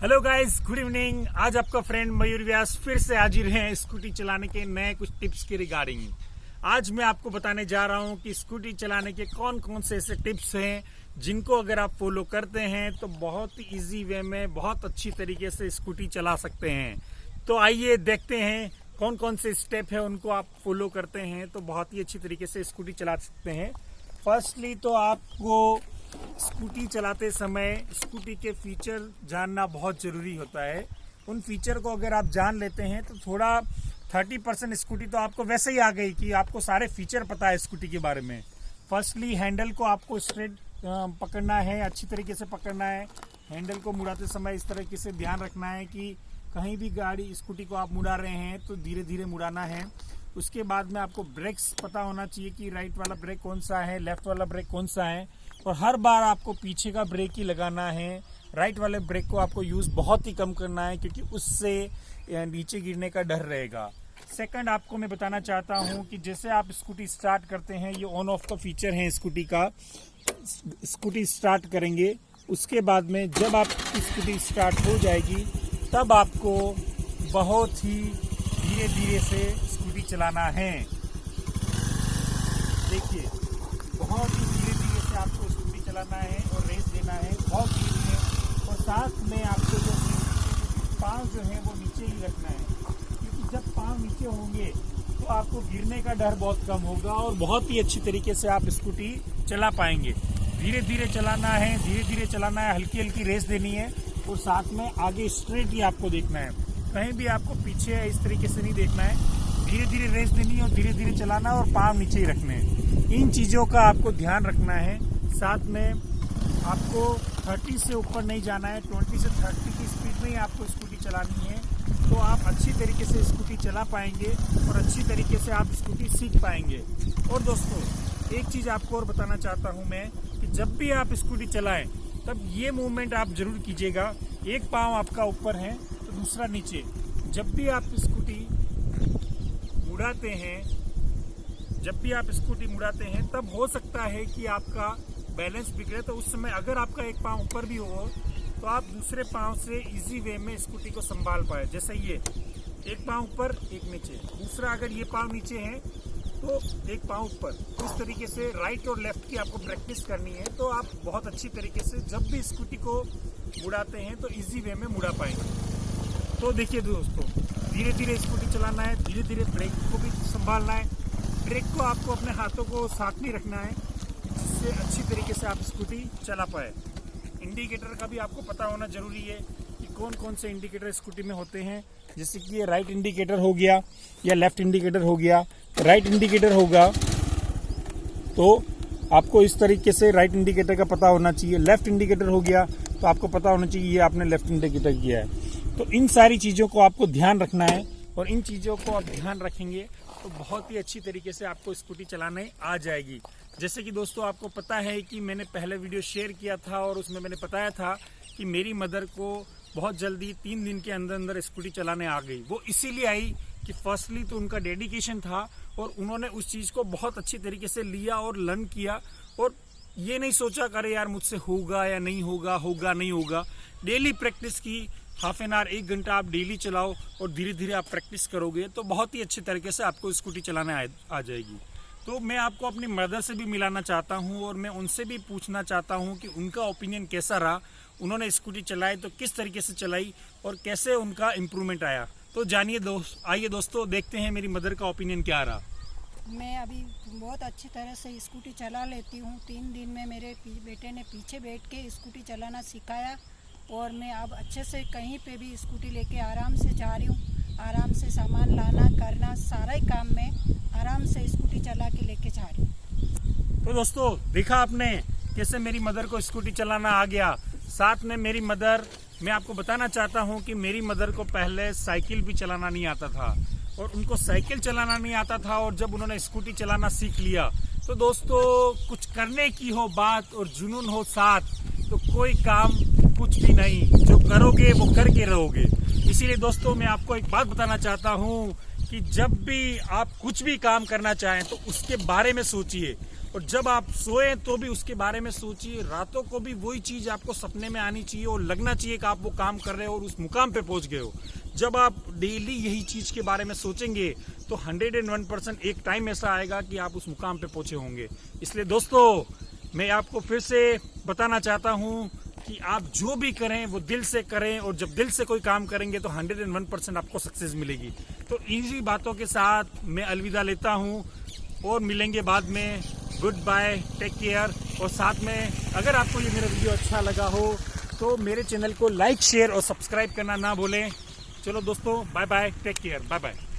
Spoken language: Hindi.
Hello guys, good evening. आज आपका फ्रेंड मयूर व्यास फिर से हाजिर हैं स्कूटी चलाने के नए कुछ टिप्स के रिगार्डिंग। आज मैं आपको बताने जा रहा हूं कि स्कूटी चलाने के कौन कौन से ऐसे टिप्स हैं जिनको अगर आप फॉलो करते हैं तो बहुत ही इजी वे में बहुत अच्छी तरीके से स्कूटी चला सकते हैं। तो आइए देखते हैं कौन कौन से स्टेप है उनको आप फॉलो करते हैं तो बहुत ही अच्छी तरीके से स्कूटी चला सकते हैं। फर्स्टली तो आपको स्कूटी चलाते समय स्कूटी के फीचर जानना बहुत ज़रूरी होता है। उन फीचर को अगर आप जान लेते हैं तो थोड़ा 30% स्कूटी तो आपको वैसे ही आ गई कि आपको सारे फीचर पता है स्कूटी के बारे में। फर्स्टली हैंडल को आपको स्ट्रेट पकड़ना है, अच्छी तरीके से पकड़ना है। हैंडल को मुड़ाते समय इस तरीके से ध्यान रखना है कि कहीं भी गाड़ी स्कूटी को आप मुड़ा रहे हैं तो धीरे धीरे मुड़ाना है। उसके बाद में आपको ब्रेक्स पता होना चाहिए कि राइट वाला ब्रेक कौन सा है, लेफ्ट वाला ब्रेक कौन सा है, और हर बार आपको पीछे का ब्रेक ही लगाना है। राइट वाले ब्रेक को आपको यूज़ बहुत ही कम करना है क्योंकि उससे नीचे गिरने का डर रहेगा। सेकंड, आपको मैं बताना चाहता हूं कि जैसे आप स्कूटी स्टार्ट करते हैं, ये ऑन ऑफ का फीचर है स्कूटी का। स्कूटी स्टार्ट करेंगे, उसके बाद में जब आपकी स्कूटी स्टार्ट हो जाएगी तब आपको बहुत ही धीरे धीरे से स्कूटी चलाना है। देखिए, बहुत ही धीरे धीरे से आपको स्कूटी चलाना है और रेस देना है बहुत धीरे। और साथ में आपको जो पाँव जो है वो नीचे ही रखना है क्योंकि जब पाँव नीचे होंगे तो आपको गिरने का डर बहुत कम होगा और बहुत ही अच्छी तरीके से आप स्कूटी चला पाएंगे। धीरे धीरे चलाना है, धीरे धीरे चलाना है, हल्की हल्की रेस देनी है और साथ में आगे स्ट्रेट ही आपको देखना है, कहीं भी आपको पीछे इस तरीके से नहीं देखना है। धीरे धीरे रेस देनी है और धीरे धीरे चलाना और पाँव नीचे ही रखने हैं। इन चीज़ों का आपको ध्यान रखना है। साथ में आपको 30 से ऊपर नहीं जाना है, 20 से 30 की स्पीड में ही आपको स्कूटी चलानी है तो आप अच्छी तरीके से स्कूटी चला पाएंगे और अच्छी तरीके से आप स्कूटी सीख पाएंगे। और दोस्तों, एक चीज़ आपको और बताना चाहता हूँ मैं कि जब भी आप स्कूटी चलाएं तब ये मूवमेंट आप जरूर कीजिएगा, एक पाँव आपका ऊपर है तो दूसरा नीचे। जब भी आप स्कूटी मुड़ाते हैं तब हो सकता है कि आपका बैलेंस बिगड़े, तो उस समय अगर आपका एक पाँव ऊपर भी हो तो आप दूसरे पाँव से इजी वे में स्कूटी को संभाल पाए। जैसे ये एक पाँव ऊपर एक नीचे, दूसरा अगर ये पाँव नीचे है तो एक पाँव ऊपर। इस तरीके से राइट और लेफ्ट की आपको प्रैक्टिस करनी है तो आप बहुत अच्छी तरीके से जब भी स्कूटी को मुड़ाते हैं तो इजी वे में मुड़ा पाएंगे। तो देखिए दोस्तों, धीरे धीरे स्कूटी चलाना है, धीरे धीरे ब्रेक को भी संभालना है। ब्रेक को आपको अपने हाथों को साथ नहीं रखना है जिससे अच्छी तरीके से आप स्कूटी चला पाए। इंडिकेटर का भी आपको पता होना जरूरी है कि कौन कौन से इंडिकेटर स्कूटी में होते हैं। जैसे कि ये राइट इंडिकेटर हो गया या लेफ्ट इंडिकेटर हो गया। राइट इंडिकेटर होगा तो आपको इस तरीके से राइट इंडिकेटर का पता होना चाहिए। लेफ्ट इंडिकेटर हो गया तो आपको पता होना चाहिए ये आपने लेफ्ट इंडिकेटर किया है। तो इन सारी चीज़ों को आपको ध्यान रखना है और इन चीज़ों को आप ध्यान रखेंगे तो बहुत ही अच्छी तरीके से आपको स्कूटी चलाने आ जाएगी। जैसे कि दोस्तों, आपको पता है कि मैंने पहले वीडियो शेयर किया था और उसमें मैंने बताया था कि मेरी मदर को बहुत जल्दी 3 दिन के अंदर अंदर स्कूटी चलाने आ गई। वो इसीलिए आई कि फर्स्टली तो उनका डेडिकेशन था और उन्होंने उस चीज़ को बहुत अच्छी तरीके से लिया और लर्न किया और ये नहीं सोचा करे यार मुझसे होगा या नहीं होगा, होगा नहीं होगा। डेली प्रैक्टिस की, हाफ एन आवर 1 घंटा आप डेली चलाओ और धीरे धीरे आप प्रैक्टिस करोगे तो बहुत ही अच्छे तरीके से आपको स्कूटी चलाने आ जाएगी। तो मैं आपको अपनी मदर से भी मिलाना चाहता हूं और मैं उनसे भी पूछना चाहता हूं कि उनका ओपिनियन कैसा रहा, उन्होंने स्कूटी चलाई तो किस तरीके से चलाई और कैसे उनका इम्प्रूवमेंट आया। तो जानिए आइए दोस्तों, देखते हैं मेरी मदर का ओपिनियन क्या रहा। मैं अभी बहुत अच्छी तरह से स्कूटी चला लेती हूँ। 3 दिन में मेरे बेटे ने पीछे बैठ के स्कूटी चलाना सिखाया और मैं अब अच्छे से कहीं पे भी स्कूटी लेके आराम से जा रही हूँ। आराम से सामान लाना करना सारा ही काम मैं आराम से स्कूटी चला के लेके जा रही हूँ। तो दोस्तों, देखा आपने कैसे मेरी मदर को स्कूटी चलाना आ गया। साथ में मेरी मदर, मैं आपको बताना चाहता हूँ कि मेरी मदर को पहले साइकिल भी चलाना नहीं आता था और उनको साइकिल चलाना नहीं आता था और जब उन्होंने स्कूटी चलाना सीख लिया तो दोस्तों, कुछ करने की हो बात और जुनून हो साथ तो कोई काम कुछ भी नहीं, जो करोगे वो करके रहोगे। इसीलिए दोस्तों, मैं आपको एक बात बताना चाहता हूँ कि जब भी आप कुछ भी काम करना चाहें तो उसके बारे में सोचिए और जब आप सोए तो भी उसके बारे में सोचिए। रातों को भी वही चीज आपको सपने में आनी चाहिए और लगना चाहिए कि आप वो काम कर रहे हो और उस मुकाम पे पहुंच गए हो। जब आप डेली यही चीज के बारे में सोचेंगे तो 101% एक टाइम ऐसा आएगा कि आप उस मुकाम पे पहुंचे होंगे। इसलिए दोस्तों, मैं आपको फिर से बताना चाहता हूं कि आप जो भी करें वो दिल से करें, और जब दिल से कोई काम करेंगे तो 101% आपको सक्सेस मिलेगी। तो इन्हीं बातों के साथ मैं अलविदा लेता हूं और मिलेंगे बाद में। Goodbye, take care. और साथ में अगर आपको ये मेरा वीडियो अच्छा लगा हो तो मेरे चैनल को लाइक, शेयर और सब्सक्राइब करना ना भूलें। चलो दोस्तों, bye bye, take care, bye bye.